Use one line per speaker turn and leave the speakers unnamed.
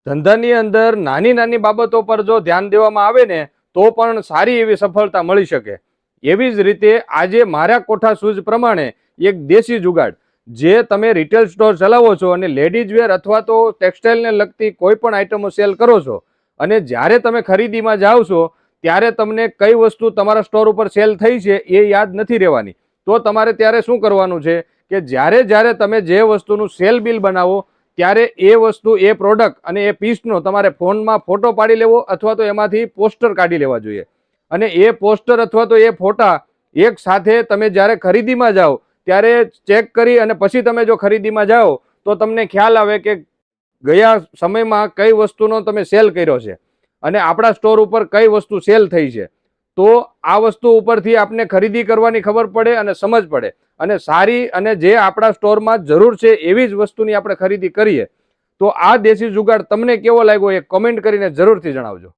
ધંધાની અંદર નાની નાની બાબતો પર જો ધ્યાન દેવામાં આવે ને તો પણ સારી એવી સફળતા મળી શકે. એવી જ રીતે આજે મારા કોઠા શૂઝ પ્રમાણે એક દેશી જુગાડ, જે તમે રિટેલ સ્ટોર ચલાવો છો અને લેડીઝ વેર અથવા તો ટેક્સટાઇલને લગતી કોઈ પણ આઇટમો સેલ કરો છો, અને જ્યારે તમે ખરીદીમાં જાઓ છો ત્યારે તમને કઈ વસ્તુ તમારા સ્ટોર ઉપર સેલ થઈ છે એ યાદ નથી રહેવાની. તો તમારે ત્યારે શું કરવાનું છે કે જ્યારે તમે જે વસ્તુનું સેલ બિલ બનાવો ત્યારે એ વસ્તુ, એ પ્રોડક્ટ અને એ પીસનો તમારે ફોનમાં ફોટો પાડી લેવો અથવા તો એમાંથી પોસ્ટર કાઢી લેવા જોઈએ. અને એ પોસ્ટર અથવા તો એ ફોટા એક સાથે તમે જ્યારે ખરીદીમાં જાઓ ત્યારે ચેક કરી અને પછી તમે જો ખરીદીમાં જાઓ તો તમને ખ્યાલ આવે કે ગયા સમયમાં કઈ વસ્તુનો તમે સેલ કર્યો છે અને આપણા સ્ટોર ઉપર કઈ વસ્તુ સેલ થઈ છે. તો આ વસ્તુ ઉપરથી આપને ખરીદી કરવાની ખબર પડે અને સમજ પડે, અને સારી અને જે આપણા સ્ટોરમાં જરૂર છે એવી જ વસ્તુની આપણે ખરીદી કરીએ. તો આ દેશી જુગાડ તમને કેવો લાગ્યો એ કમેન્ટ કરીને જરૂરથી જણાવજો.